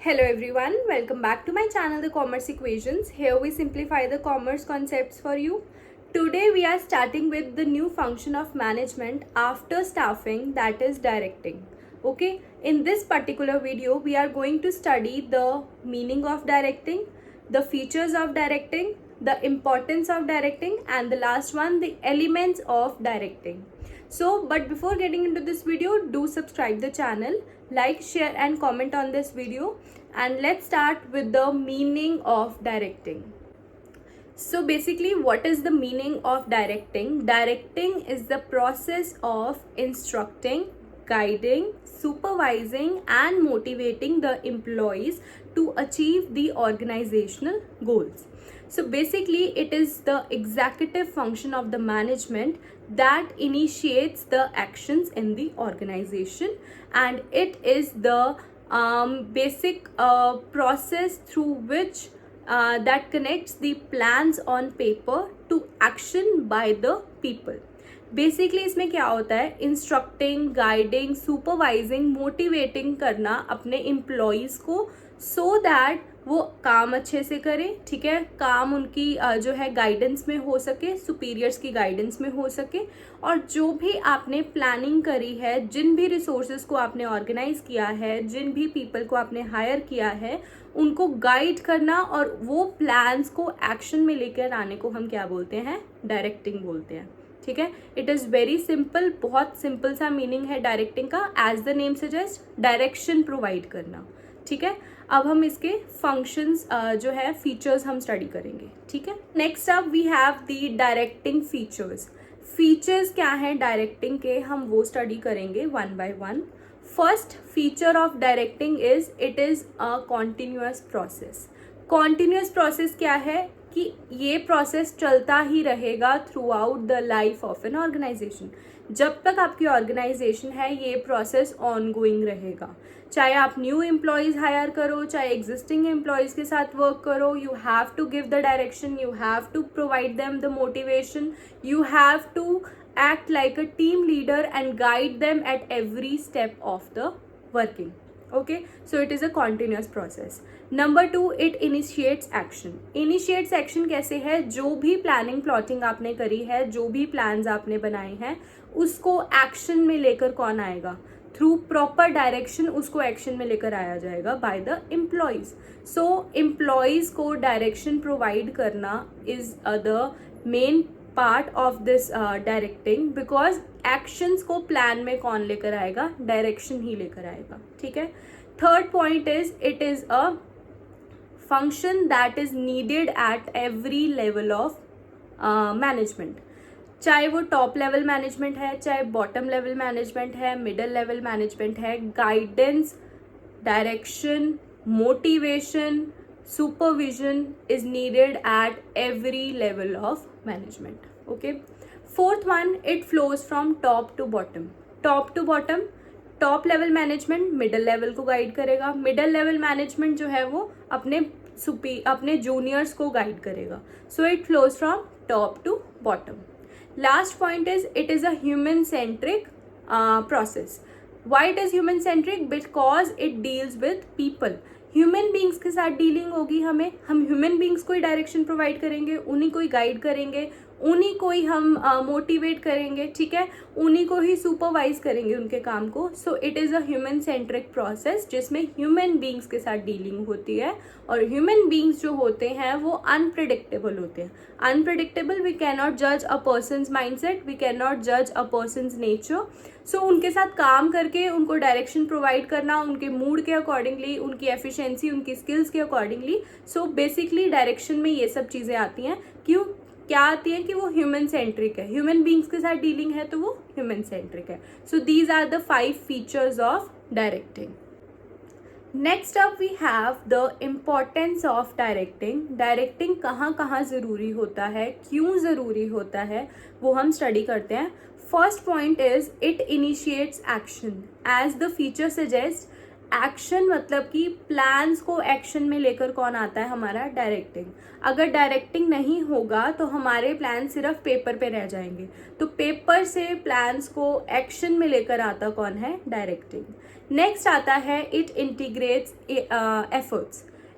Hello everyone, welcome back to my channel The Commerce Equations. Here we simplify the commerce concepts for you. Today we are starting with the new function of management after staffing, that is directing. Okay, in this particular video we are going to study the meaning of directing, the features of directing, the importance of directing, and the last one, the elements of directing. But before getting into this video, do subscribe the channel, like, share and comment on this video, and let's start with the meaning of directing. So basically, what is the meaning of directing? Directing is the process of instructing, guiding, supervising and motivating the employees to achieve the organizational goals. So basically, it is the executive function of the management that initiates the actions in the organization, and it is the basic process through which that connects the plans on paper to action by the people. Basically इसमें क्या होता है, instructing, guiding, supervising, motivating करना अपने employees को so that वो काम अच्छे से करें, ठीक है, काम उनकी जो है गाइडेंस में हो सके, सुपीरियर्स की गाइडेंस में हो सके, और जो भी आपने प्लानिंग करी है, जिन भी रिसोर्सेज को आपने ऑर्गेनाइज किया है, जिन भी पीपल को आपने हायर किया है, उनको गाइड करना और वो प्लान्स को एक्शन में लेकर आने को हम क्या बोलते हैं, डायरेक्टिंग बोलते हैं. ठीक है, इट इज़ वेरी सिंपल, बहुत सिंपल सा मीनिंग है डायरेक्टिंग का. As the name suggest, direction provide करना. ठीक है, अब हम इसके फंक्शंस जो है फीचर्स हम स्टडी करेंगे. ठीक है, next up we have the directing features. Features क्या हैं डायरेक्टिंग के, हम वो स्टडी करेंगे one by one. First feature of directing is it is a continuous process. Continuous process क्या है कि ये प्रोसेस चलता ही रहेगा throughout the life of an organisation. जब तक आपकी ऑर्गेनाइजेशन है ये प्रोसेस ऑन गोइंग रहेगा. चाहे आप न्यू एम्प्लॉयज़ हायर करो, चाहे एग्जिस्टिंग एम्प्लॉयज़ के साथ वर्क करो, you have to give the direction, you have to provide them the motivation, you have to act like a team leader and guide them at every step of the working. Okay, so it is a continuous process. Number 2, it initiates action. Initiates action कैसे है, जो भी planning plotting आपने करी है, जो भी plans आपने बनाए हैं, उसको action में लेकर कौन आएगा, थ्रू प्रॉपर डायरेक्शन उसको एक्शन में लेकर आया जाएगा by the employees. So employees को डायरेक्शन प्रोवाइड करना is the main part of this directing, because actions को प्लान में कौन लेकर आएगा, डायरेक्शन ही लेकर आएगा. ठीक है, third point is it is a function that is needed at every level of management. चाहे वो टॉप लेवल मैनेजमेंट है, चाहे बॉटम लेवल मैनेजमेंट है, मिडल लेवल मैनेजमेंट है, guidance, direction, motivation, supervision is needed at every level of management. Okay, fourth one, it flows from top to bottom. Top to bottom, top level management middle level को guide करेगा, middle level management जो है वो अपने juniors को guide करेगा. So it flows from top to bottom. Last point is it is a human centric process. Why it is human centric? Because it deals with people. Human beings के साथ dealing होगी हमें, हम human beings को ही direction provide करेंगे, उन्हीं को ही guide करेंगे, उन्हीं को ही हम मोटिवेट करेंगे. ठीक है, उन्हीं को ही सुपरवाइज करेंगे उनके काम को. So it is a human centric process जिसमें ह्यूमन बींग्स के साथ डीलिंग होती है. और ह्यूमन बींग्स जो होते हैं वो अनप्रिडिक्टेबल होते हैं. अनप्रिडिक्टेबल, वी कैन नॉट जज a person's mindset, we can not जज अ पर्सनस नेचर. सो उनके साथ काम करके उनको डायरेक्शन प्रोवाइड करना उनके मूड के अकॉर्डिंगली, उनकी एफिशिएंसी, उनकी स्किल्स के अकॉर्डिंगली. सो बेसिकली डायरेक्शन में ये सब चीज़ें आती हैं. क्यों, क्या आती है कि वो ह्यूमन सेंट्रिक है, ह्यूमन बींग्स के साथ डीलिंग है तो वो ह्यूमन सेंट्रिक है. So these are the 5 features of directing. Next up we have the importance of directing. Directing कहाँ कहाँ ज़रूरी होता है, क्यों ज़रूरी होता है, वो हम स्टडी करते हैं. First point is it initiates action. As the feature suggest, action मतलब कि प्लान्स को एक्शन में लेकर कौन आता है? हमारा डायरेक्टिंग। अगर डायरेक्टिंग नहीं होगा तो हमारे प्लान सिर्फ पेपर पे रह जाएंगे। तो पेपर से प्लान्स को एक्शन में लेकर आता कौन है? डायरेक्टिंग। नेक्स्ट आता है इट इंटीग्रेट्स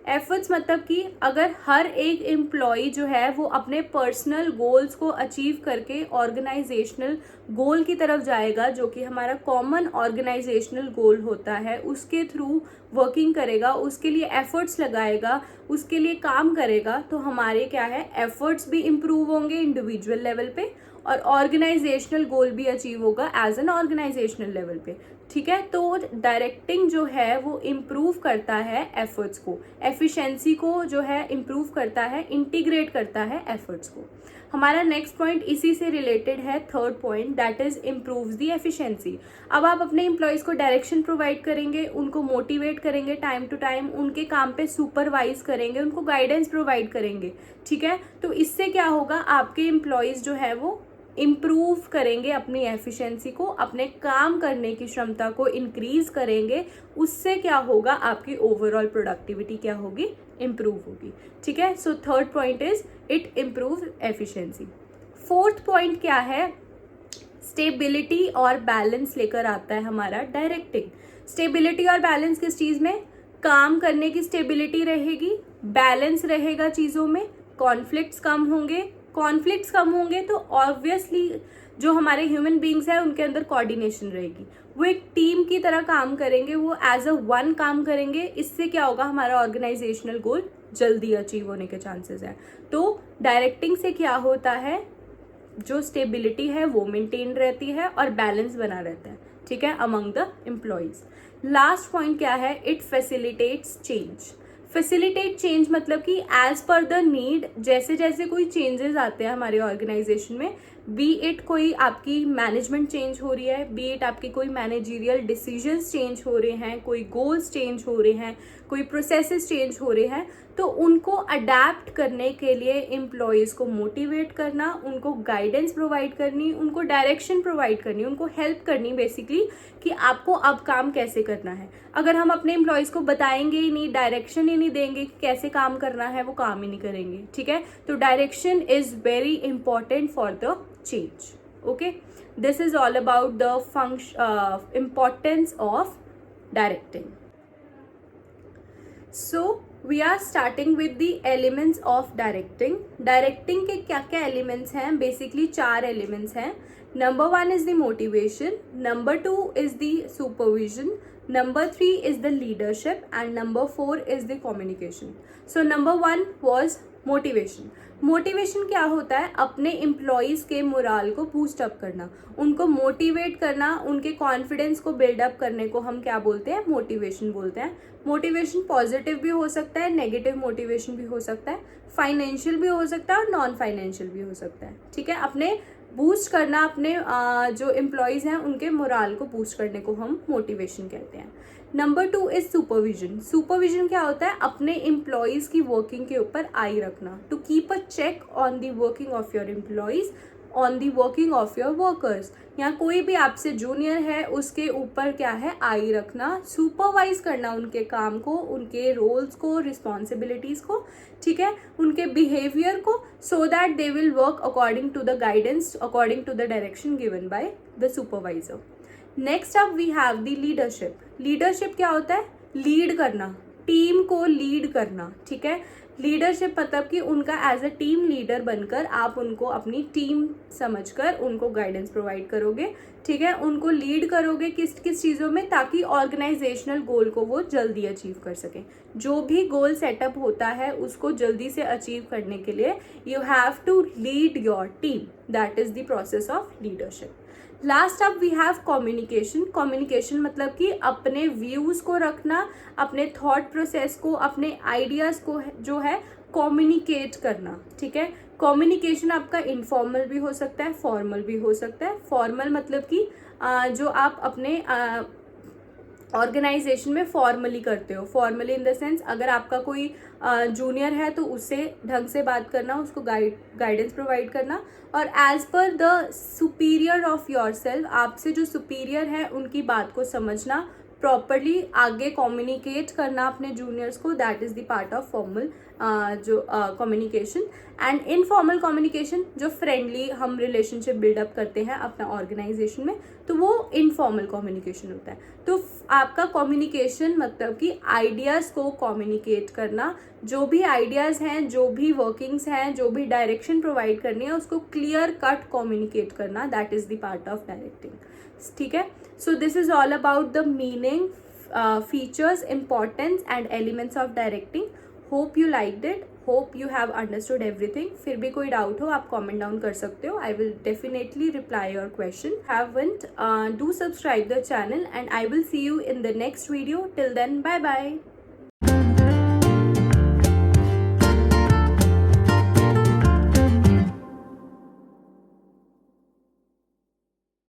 एफर्ट्स मतलब कि अगर हर एक एम्प्लॉय जो है वो अपने पर्सनल गोल्स को अचीव करके ऑर्गेनाइजेशनल गोल की तरफ जाएगा, जो कि हमारा कॉमन ऑर्गेनाइजेशनल गोल होता है, उसके थ्रू वर्किंग करेगा, उसके लिए एफर्ट्स लगाएगा, उसके लिए काम करेगा, तो हमारे क्या है? एफर्ट्स भी इम्प्रूव होंगे इंडिविजुअल लेवल पे और ऑर्गेनाइजेशनल गोल भी अचीव होगा एज एन ऑर्गेनाइजेशनल लेवल पे। ठीक है, तो डायरेक्टिंग जो है वो इम्प्रूव करता है एफर्ट्स को, एफिशिएंसी को जो है इम्प्रूव करता है, इंटीग्रेट करता है एफर्ट्स को। हमारा नेक्स्ट पॉइंट इसी से रिलेटेड है, third point, that is improves the efficiency. अब आप अपने एम्प्लॉयज़ को डायरेक्शन प्रोवाइड करेंगे, उनको मोटिवेट करेंगे टाइम टू टाइम, उनके काम पे सुपरवाइज करेंगे, उनको गाइडेंस प्रोवाइड करेंगे। ठीक है, तो इससे क्या होगा? आपके एम्प्लॉयज़ जो है वो इम्प्रूव करेंगे अपनी एफिशिएंसी को, अपने काम करने की क्षमता को इंक्रीज करेंगे। उससे क्या होगा? आपकी ओवरऑल प्रोडक्टिविटी क्या होगी? इम्प्रूव होगी। ठीक है, so third point is it improve efficiency. Fourth point क्या है? स्टेबिलिटी और बैलेंस लेकर आता है हमारा डायरेक्टिंग। स्टेबिलिटी और बैलेंस किस चीज़ में? काम करने की स्टेबिलिटी रहेगी, बैलेंस रहेगा चीज़ों में, कॉन्फ्लिक्ट्स कम होंगे। कॉन्फ्लिक्ट्स कम होंगे तो ऑब्वियसली जो हमारे ह्यूमन बींग्स हैं उनके अंदर कोऑर्डिनेशन रहेगी, वो एक टीम की तरह काम करेंगे, वो एज अ वन काम करेंगे। इससे क्या होगा? हमारा ऑर्गेनाइजेशनल गोल जल्दी अचीव होने के चांसेस हैं। तो डायरेक्टिंग से क्या होता है? जो स्टेबिलिटी है वो मेंटेन रहती है और बैलेंस बना रहता है। ठीक है, among the employees. Last point क्या है? It facilitates change. Facilitate change मतलब कि एज पर द नीड, जैसे जैसे कोई चेंजेस आते हैं हमारे ऑर्गेनाइजेशन में, बी इट कोई आपकी मैनेजमेंट चेंज हो रही है, बी इट आपकी कोई मैनेजरियल डिसीजंस चेंज हो रहे हैं, कोई गोल्स चेंज हो रहे हैं, कोई प्रोसेसेस चेंज हो रहे हैं, तो उनको अडेप्ट करने के लिए एम्प्लॉयज़ को मोटिवेट करना, उनको गाइडेंस प्रोवाइड करनी, उनको डायरेक्शन प्रोवाइड करनी, उनको हेल्प करनी बेसिकली कि आपको अब काम कैसे करना है। अगर हम अपने एम्प्लॉयज़ को बताएंगे ही नहीं, डायरेक्शन ही नहीं देंगे कि कैसे काम करना है, वो काम ही नहीं करेंगे। ठीक है, तो direction is very important for the change. Okay, this is all about the importance of directing. So we are starting with the elements of directing. Directing के क्या क्या elements हैं? Basically 4 elements हैं. Number 1 is the motivation, number 2 is the supervision, number 3 is the leadership, and number 4 is the communication. So number 1 was motivation. Motivation क्या होता है? अपने employees के मोराल को बूस्ट अप करना, उनको मोटिवेट करना, उनके कॉन्फिडेंस को बिल्डअप करने को हम क्या बोलते हैं? मोटिवेशन बोलते हैं। मोटिवेशन पॉजिटिव भी हो सकता है, नेगेटिव मोटिवेशन भी हो सकता है, फाइनेंशियल भी हो सकता है और नॉन फाइनेंशियल भी हो सकता है। ठीक है, अपने बूस्ट करना, अपने जो एम्प्लॉयज़ हैं उनके मोराल को बूस्ट करने को हम मोटिवेशन कहते हैं। Number 2 is supervision. सुपरविजन क्या होता है? अपने एम्प्लॉयज़ की वर्किंग के ऊपर आई रखना, to keep a check on the working of your employees, on the working of your workers. या कोई भी आपसे जूनियर है उसके ऊपर क्या है? आई रखना, सुपरवाइज करना उनके काम को, उनके रोल्स को, रिस्पॉन्सिबिलिटीज़ को, ठीक है, उनके बिहेवियर को, so that they will work according to the guidance, according to the direction given by the supervisor. Next up we have the leadership. Leadership क्या होता है? लीड करना, टीम को लीड करना। ठीक है, लीडरशिप मतलब कि उनका एज अ टीम लीडर बनकर आप उनको अपनी टीम समझकर उनको गाइडेंस प्रोवाइड करोगे। ठीक है, उनको लीड करोगे किस किस चीज़ों में? ताकि ऑर्गेनाइजेशनल गोल को वो जल्दी अचीव कर सकें। जो भी गोल सेटअप होता है उसको जल्दी से अचीव करने के लिए you have to lead your team, that is the process of leadership. Last up we have communication. Communication मतलब कि अपने व्यूज़ को रखना, अपने थॉट प्रोसेस को, अपने आइडियाज़ को जो है कम्युनिकेट करना। ठीक है, कम्युनिकेशन आपका इनफॉर्मल भी हो सकता है, फॉर्मल भी हो सकता है। फॉर्मल मतलब कि जो आप अपने ऑर्गेनाइजेशन में फॉर्मली करते हो। फॉर्मली इन द सेंस, अगर आपका कोई जूनियर है तो उससे ढंग से बात करना, उसको गाइडेंस प्रोवाइड करना, और as per the superior of yourself, आपसे जो सुपीरियर है उनकी बात को समझना, प्रॉपरली आगे कम्युनिकेट करना अपने जूनियर्स को, that is the part of formal जो कम्युनिकेशन। एंड इनफॉर्मल कम्युनिकेशन जो फ्रेंडली हम रिलेशनशिप बिल्डअप करते हैं अपना ऑर्गेनाइजेशन में, तो वो इनफॉर्मल कम्युनिकेशन होता है। तो आपका कम्युनिकेशन मतलब कि आइडियाज़ को कम्युनिकेट करना, जो भी आइडियाज़ हैं, जो भी वर्किंग्स हैं, जो भी डायरेक्शन प्रोवाइड करनी है, उसको क्लियर कट कम्युनिकेट करना, that is the part of directing. ठीक है, so this is all about the meaning, features, importance and elements of directing. Hope you liked it, hope you have understood everything. फिर भी कोई doubt हो आप comment down कर सकते हो, I will definitely reply your question. Haven't, do subscribe the channel and I will see you in the next video. Till then, bye bye.